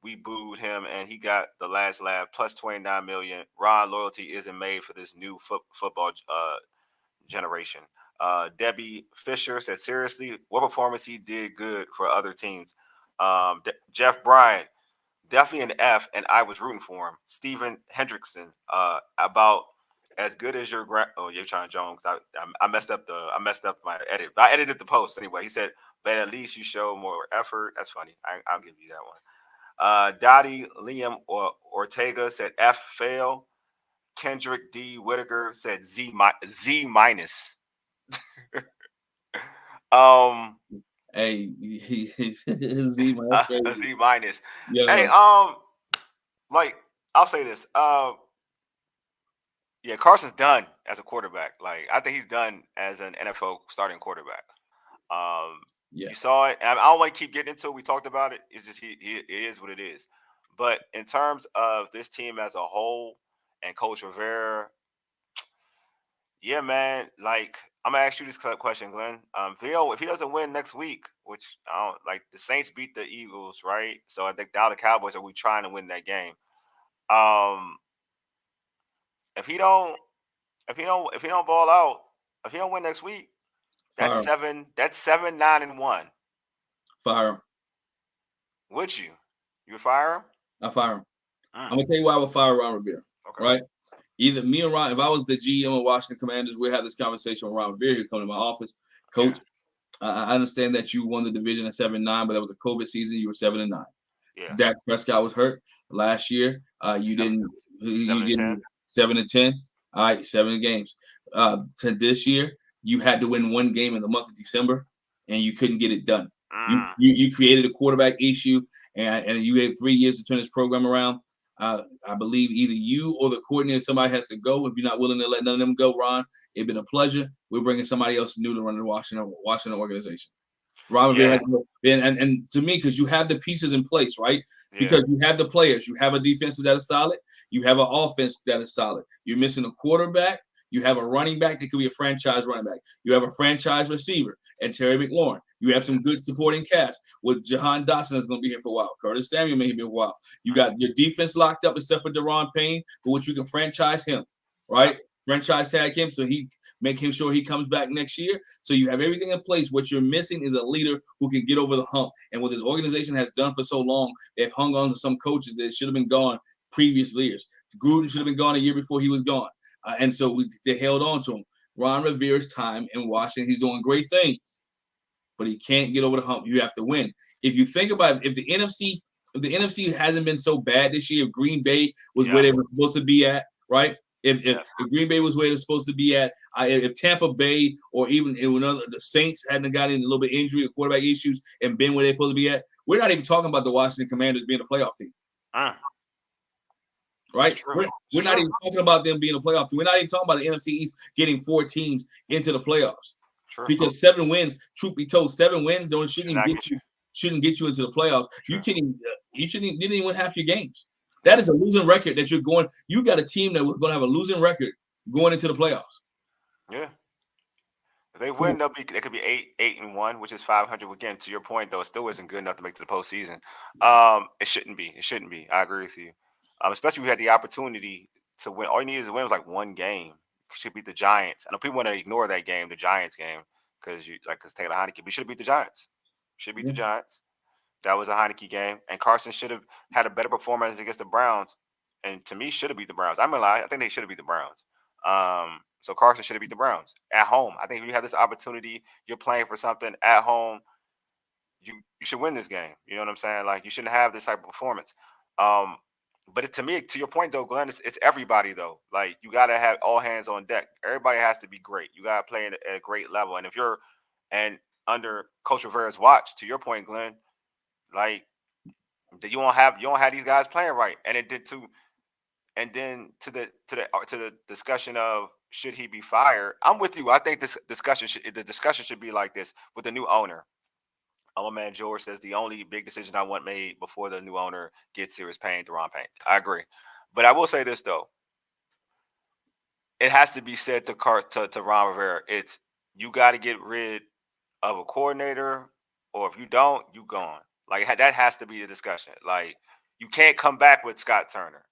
we booed him and he got the last laugh plus 29 million. Ron loyalty isn't made for this new football generation. Debbie Fisher said seriously, what performance he did good for other teams. Jeff Bryant, definitely an F, and I was rooting for him. Steven Hendrickson, about as good as your you're trying Jones. I messed up my edit. I edited the post anyway. He said, but at least you show more effort. That's funny. I'll give you that one. Dottie Liam Ortega said F fail. Kendrick D Whitaker said Z minus. um, Hey, he's Z, man, that's crazy. Z minus. Yeah. Hey, like I'll say this. Yeah, Carson's done as a quarterback. Like I think he's done as an NFL starting quarterback. Yeah. You saw it, and I don't want to keep getting into it. We talked about it. It's just he it is what it is. But in terms of this team as a whole and Coach Rivera, yeah, man. Like I'm gonna ask you this question, Glenn. If he doesn't win next week, which I don't like, the Saints beat the Eagles, right? So I think now the Cowboys are we trying to win that game. Um, if he don't if he don't ball out, if he don't win next week, that's Fire him. seven. That's 7-9-1. Fire him. Would you? You would fire him? I fire him. I'm gonna tell you why I would fire Ron Rivera. Okay. Right? Either me or Ron, if I was the GM of Washington Commanders, we'd have this conversation with Ron Rivera. He'd come to my office. Coach, I understand that you won the division at 7-9, but that was a COVID season. You were 7-9. Yeah. Dak Prescott was hurt last year. You didn't 7-10. All right, 7 games. To this year, you had to win one game in the month of December, and you couldn't get it done. You created a quarterback issue, and you had 3 years to turn this program around. I believe either you or the coordinator, somebody has to go. If you're not willing to let none of them go, Ron, it's been a pleasure. We're bringing somebody else new to run the Washington organization. Ron Rivera has to go. And to me, because you have the pieces in place, right? Because you have the players. You have a defense that is solid. You have an offense that is solid. You're missing a quarterback. You have a running back that could be a franchise running back. You have a franchise receiver and Terry McLaurin. You have some good supporting cast with Jahan Dotson that's going to be here for a while. Curtis Samuel may be here for a while. You got your defense locked up except for Deron Payne, for which you can franchise him, right? Franchise tag him so he make him sure he comes back next year. So you have everything in place. What you're missing is a leader who can get over the hump. And what this organization has done for so long, they've hung on to some coaches that should have been gone previous years. Gruden should have been gone a year before he was gone. And so they held on to him. Ron Rivera's time in Washington, he's doing great things, but he can't get over the hump. You have to win. If you think about it, if the NFC hasn't been so bad this year, if Green Bay was where they were supposed to be at, right? If Green Bay was where they're supposed to be at, if Tampa Bay or even the Saints hadn't gotten a little bit injury or quarterback issues and been where they're supposed to be at, we're not even talking about the Washington Commanders being a playoff team. Right? We're not even talking about them being a playoff team. We're not even talking about the NFC East getting 4 teams into the playoffs. Because 7 wins, truth be told, 7 wins shouldn't get you into the playoffs. You didn't even win half your games. That is a losing record that you're going. You got a team that was going to have a losing record going into the playoffs. Yeah. If they win, they could be 8-1, which is 500. Again, to your point, though, it still isn't good enough to make to the postseason. It shouldn't be. It shouldn't be. I agree with you. Especially if we had the opportunity to win. All you needed to win was like one game. Should beat the Giants. I know people want to ignore that game, the Giants game, because Taylor Heineke. We should have beat the Giants. The Giants. That was a Heineke game, and Carson should have had a better performance against the Browns. And to me, should have beat the Browns. I'm gonna lie. I think they should have beat the Browns. So Carson should have beat the Browns at home. I think if you have this opportunity, you're playing for something at home. You should win this game. You know what I'm saying? Like you shouldn't have this type of performance. But to me, to your point though, Glenn, it's everybody though. Like you gotta have all hands on deck. Everybody has to be great. You gotta play at a great level. And if you're under Coach Rivera's watch, to your point, Glenn, like you don't have these guys playing right. And it did too. And then to the discussion of should he be fired? I'm with you. I think the discussion should be like this with the new owner. Our man George says the only big decision I want made before the new owner gets here is paying Deron Payne. I agree, but I will say this though: it has to be said to Ron Rivera. It's you got to get rid of a coordinator, or if you don't, you gone. Like that has to be the discussion. Like you can't come back with Scott Turner.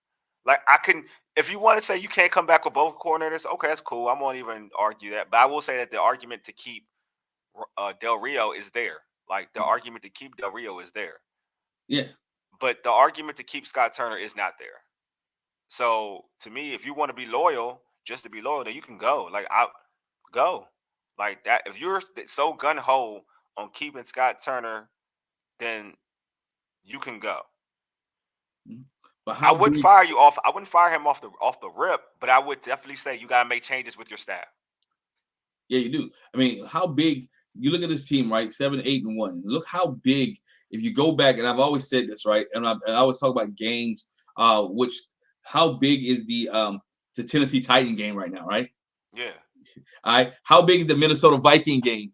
Like I can, if you want to say you can't come back with both coordinators, okay, that's cool. I won't even argue that. But I will say that the argument to keep Del Rio is there. Like the argument to keep Del Rio is there. Yeah. But the argument to keep Scott Turner is not there. So to me, if you want to be loyal, just to be loyal, then you can go. Like I go like that. If you're so gun ho on keeping Scott Turner, then you can go. But I how wouldn't big? fire you off. I wouldn't fire him off the rip, but I would definitely say you got to make changes with your staff. Yeah, you do. I mean, how big? You look at this team, right? 7-8-1. Look how big. If you go back, and I've always said this, right? And I always talk about games. Which how big is the Tennessee Titan game right now, right? Yeah. All right. How big is the Minnesota Viking game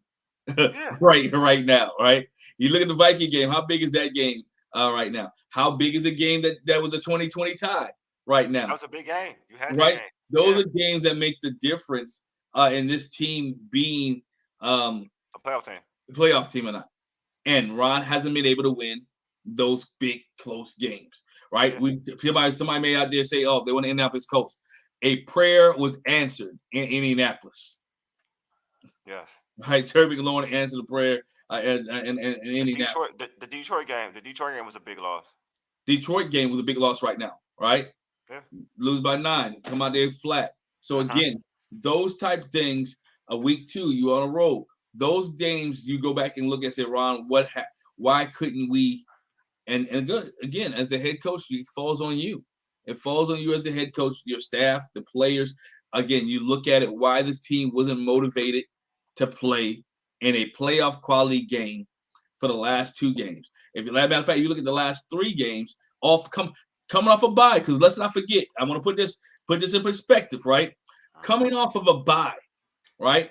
Yeah. right now, right? You look at the Viking game. How big is that game right now? How big is the game that was a 2020 tie right now? That was a big game. You had that Right? game. Those Yeah. are games that make the difference in this team being A playoff team. the playoff team or not. And Ron hasn't been able to win those big close games, right? Yeah. Somebody may out there say, "Oh, they want to Indianapolis Colts." A prayer was answered in Indianapolis. Yes. Right, Terry McLaurin answered the prayer in The Indianapolis. Detroit, the Detroit game. The Detroit game was a big loss. Detroit game was a big loss right now, right? Yeah. Lose by 9, come out there flat. So Uh-huh. again, those type things. A week 2, you on a roll. Those games, you go back and look and say, Ron, why couldn't we? And good again, as the head coach, it falls on you. It falls on you as the head coach, your staff, the players. Again, you look at it why this team wasn't motivated to play in a playoff quality game for the last 2 games. If matter of fact, you look at the last 3 games coming off a bye, because let's not forget, I want to put this in perspective, right? Coming off of a bye, right?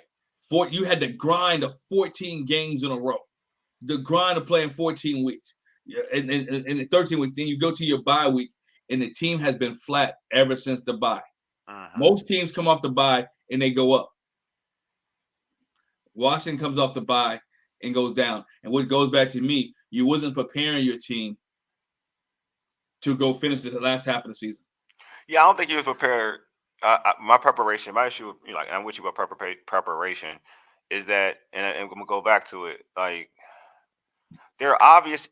You had to grind of 14 games in a row. The grind of playing 14 weeks. And 13 weeks. Then you go to your bye week, and the team has been flat ever since the bye. Most teams come off the bye and they go up. Washington comes off the bye and goes down. And what goes back to me, you wasn't preparing your team to go finish the last half of the season. Yeah, I don't think he was prepared. My preparation, my issue, like I'm with you about preparation, is that, and I'm gonna go back to it. Like there's obvious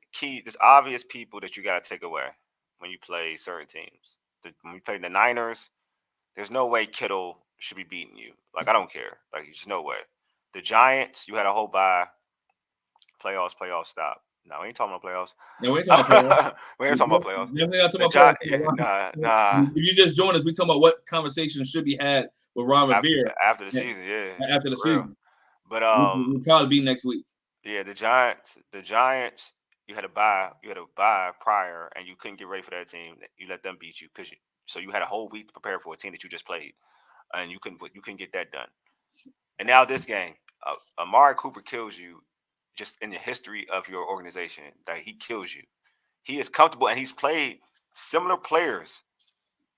people that you got to take away when you play certain teams. When you play the Niners, there's no way Kittle should be beating you. Like I don't care. Like there's no way. The Giants, you had a whole bye. Playoffs, stop. No, we ain't talking about playoffs. No, we ain't talking about playoffs. We ain't talking about playoffs. Definitely not talking The about playoffs. nah. If you just joined us, we talking about what conversation should be had with Ron Rivera after the season, yeah. After the season. But we'll probably be next week. Yeah, the Giants, you had a bye prior, and you couldn't get ready for that team. You let them beat you so you had a whole week to prepare for a team that you just played, and you couldn't get that done. And now this game, Amari Cooper kills you just in the history of your organization. That he kills you. He is comfortable, and he's played similar players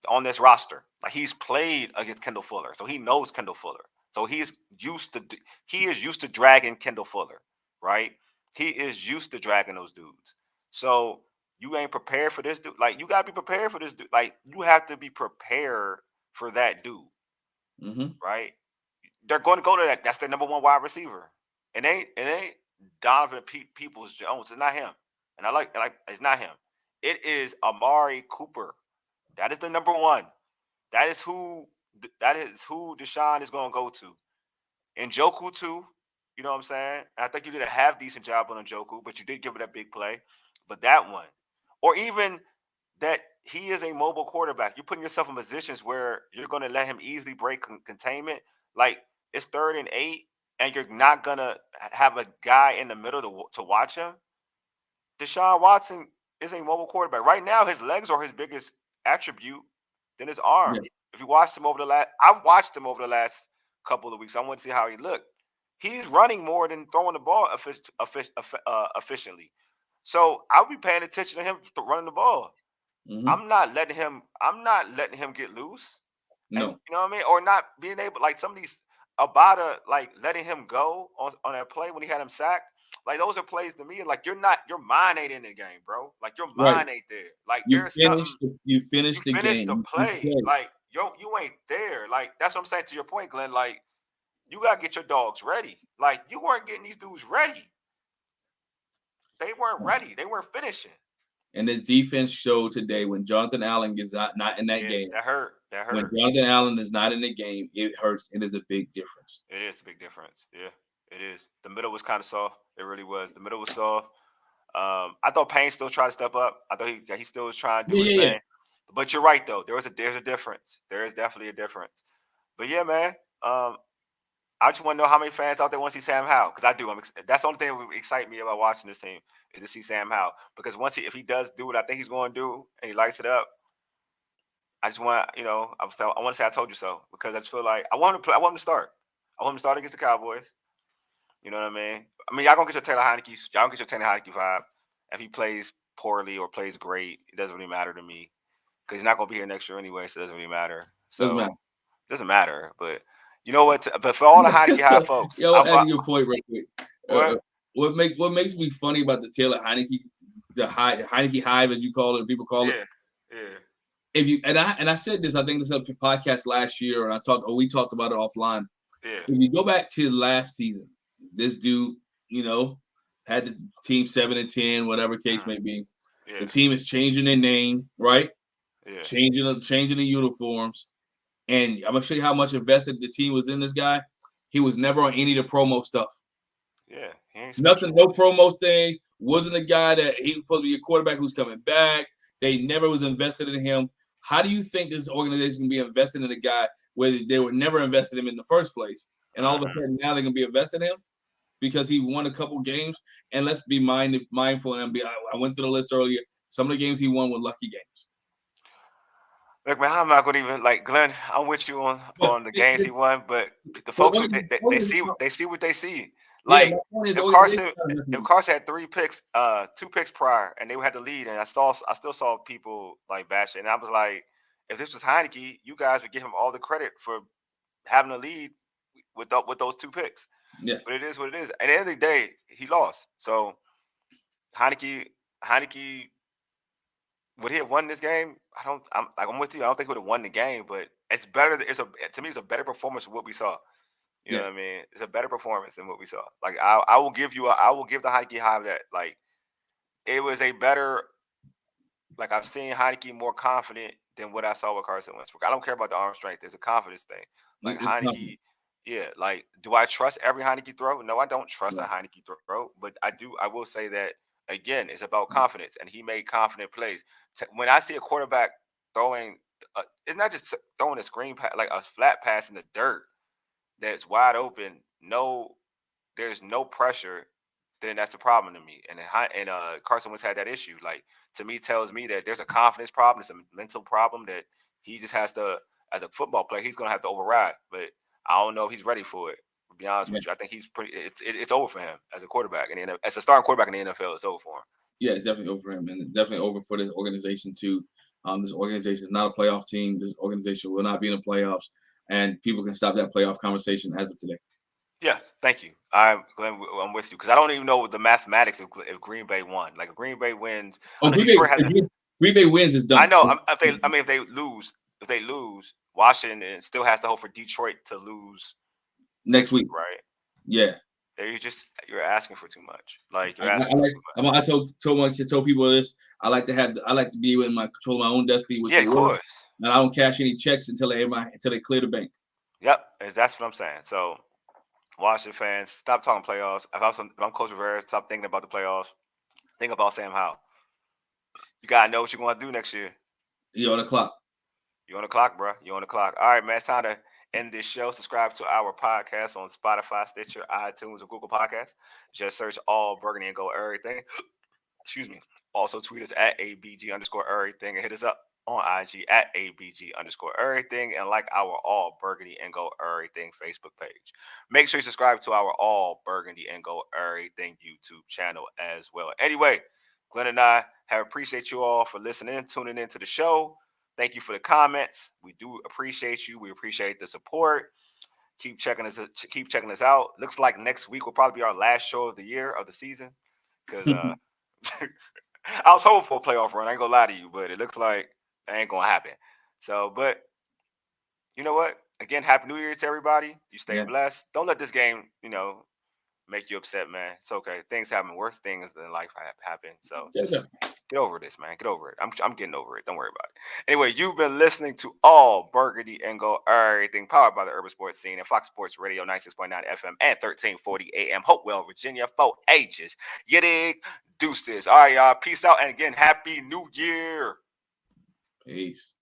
on this roster. Like he's played against Kendall Fuller, so he knows Kendall Fuller. So he is used to dragging Kendall Fuller, right? He is used to dragging those dudes. So you ain't prepared for this dude. Like you gotta be prepared for this dude. Like you have to be prepared for that dude, right? They're going to go to that. That's their number 1 wide receiver. It ain't Donovan Peoples Jones. It's not him. And I like it's not him. It is Amari Cooper. That is the number 1. That is who Deshaun is going to go to. And Njoku too. You know what I'm saying? And I think you did a half decent job on Njoku, but you did give it a big play. But that one, or even that he is a mobile quarterback. You're putting yourself in positions where you're going to let him easily break containment. Like it's 3rd and 8, and you're not going to have a guy in the middle to watch him. Deshaun Watson is a mobile quarterback. Right now, his legs are his biggest attribute than his arm. Yeah. If you watched him I've watched him over the last couple of weeks. I want to see how he looked. he's running more than throwing the ball efficiently. So I'll be paying attention to him running the ball. Mm-hmm. I'm not letting him get loose. And No. you know what I mean? Or not being able, like some of these Abada, like letting him go on that play when he had him sacked. Like those are plays to me. Like your mind ain't in the game, bro. Like your Right. mind ain't there. Like You there's something. finished. You You finished the finished the game. You play. played. Like you ain't there. Like that's what I'm saying to your point, Glenn. Like you gotta get your dogs ready. Like you weren't getting these dudes ready. They weren't ready. They weren't finishing. And this defense showed today when Jonathan Allen is not in that Yeah, game. that hurt. That When hurt. Jonathan Allen is not in the game, it hurts. It is a big difference. It is a big difference. Yeah, it is. The middle was kind of soft. It really was. The middle was soft. I thought Payne still tried to step up. I thought he still was trying to do his Yeah. thing. But you're right though. There's a difference. There is definitely a difference. But yeah, man. I just want to know how many fans out there want to see Sam Howell, because I do. That's the only thing that would excite me about watching this team is to see Sam Howell, because if he does do what I think he's going to do and he lights it up, I just want I want to say I told you so, because I just feel like I want him to play. I want him to start. I want him to start against the Cowboys. You know what I mean? Y'all gonna get your Taylor Heineke. Y'all gonna get your Taylor Heineke vibe. If he plays poorly or plays great, it doesn't really matter to me, because he's not gonna be here next year anyway, so it doesn't really matter. Doesn't So matter. it doesn't matter. But you know what? But for all the Heineke high folks, Yo, add your point real quick. what? What makes me funny about the Taylor Heineke, the Heineke hive, as you call it, people call it. Yeah. If you and I said this, I think this is a podcast last year, and we talked about it offline. Yeah. If you go back to last season, this dude, had the team 7-10, whatever case may be. Yeah. The team is changing their name, right? Yeah. Changing the uniforms. And I'm gonna show you how much invested the team was in this guy. He was never on any of the promo stuff. Yeah, he ain't Nothing, no promo things. Wasn't a guy that he was supposed to be a quarterback who's coming back. They never was invested in him. How do you think this organization can be invested in a guy where they were never invested in him in the first place? And all of a sudden now they're gonna be invested in him because he won a couple games. And let's be mindful and I went to the list earlier. Some of the games he won were lucky games. Look, man, I'm not gonna even like Glenn. I'm with you on the games he won, but the folks they see what they see. Like if Carson had 3 picks, 2 picks prior, and they had the lead, and I still saw people like bash it, and I was like, if this was Heineke, you guys would give him all the credit for having a lead with those 2 picks. Yeah, but it is what it is. At the end of the day, he lost. So Heineke. Would he have won this game? I'm with you. I don't think he would have won the game, but it's better. To me, it's a better performance than what we saw. You know what I mean? It's a better performance than what we saw. Like I will give the Heineke Hive that. Like it was a better. Like I've seen Heineke more confident than what I saw with Carson Wentz. I don't care about the arm strength. There's a confidence thing. Like Heineke, yeah. Like, do I trust every Heineke throw? No, I don't trust a Heineke throw, but I do. I will say that again, it's about confidence, and he made confident plays. When I see a quarterback throwing, it's not just throwing a screen pass, like a flat pass in the dirt that's wide open. No, there's no pressure. Then that's a problem to me. And Carson Wentz had that issue. Like to me, tells me that there's a confidence problem. It's a mental problem that he just has to, as a football player, he's gonna have to override. But I don't know if he's ready for it. To be honest with you, I think he's pretty. It's over for him as a quarterback, and as a starting quarterback in the NFL, it's over for him. Yeah, it's definitely over for him, and definitely over for this organization too. This organization is not a playoff team. This organization will not be in the playoffs, and people can stop that playoff conversation as of today. Yes, thank you. I'm with you because I don't even know the mathematics if Green Bay won. Like if Green Bay wins, Green Bay wins is done. I know. If they lose, Washington still has to hope for Detroit to lose next week, right? Yeah. You're asking for too much. Like you're asking for too much. I told people this. I like to be in my control of my own destiny. Of course. And I don't cash any checks until they clear the bank. Yep, that's what I'm saying. So, Washington fans, stop talking playoffs. If I'm Coach Rivera, stop thinking about the playoffs. Think about Sam Howell. You gotta know what you're gonna do next year. You're on the clock. You're on the clock, bro. You're on the clock. All right, man. It's time to end this show. Subscribe to our podcast on Spotify, Stitcher, iTunes, or Google Podcasts. Just search All Burgundy and go Errrything. Excuse me. Also tweet us at ABG_Errrything and hit us up. on IG at ABG_Errrything, and like our All Burgundy and Go Errrything Facebook page. Make sure you subscribe to our All Burgundy and Go Errrything YouTube channel as well. Anyway, Glenn and I have appreciate you all for listening, tuning into the show. Thank you for the comments. We do appreciate you. We appreciate the support. Keep checking us out. Looks like next week will probably be our last show of the year, of the season, because I was hoping for a playoff run. I ain't gonna lie to you, but it looks like that ain't gonna happen. So, but you know what? Again, happy New Year to everybody. You stay Yeah. blessed. Don't let this game, make you upset, man. It's okay. Things happen. Worse things in life happen. So Yes, just sir. get over this, man. Get over it. I'm getting over it. Don't worry about it. Anyway, you've been listening to All Burgundy and Go Everything, powered by the Urban Sports Scene and Fox Sports Radio 96.9 FM and 1340 AM, Hopewell, Virginia, for ages. You dig? Deuces. All right, y'all. Peace out. And again, happy New Year. Peace.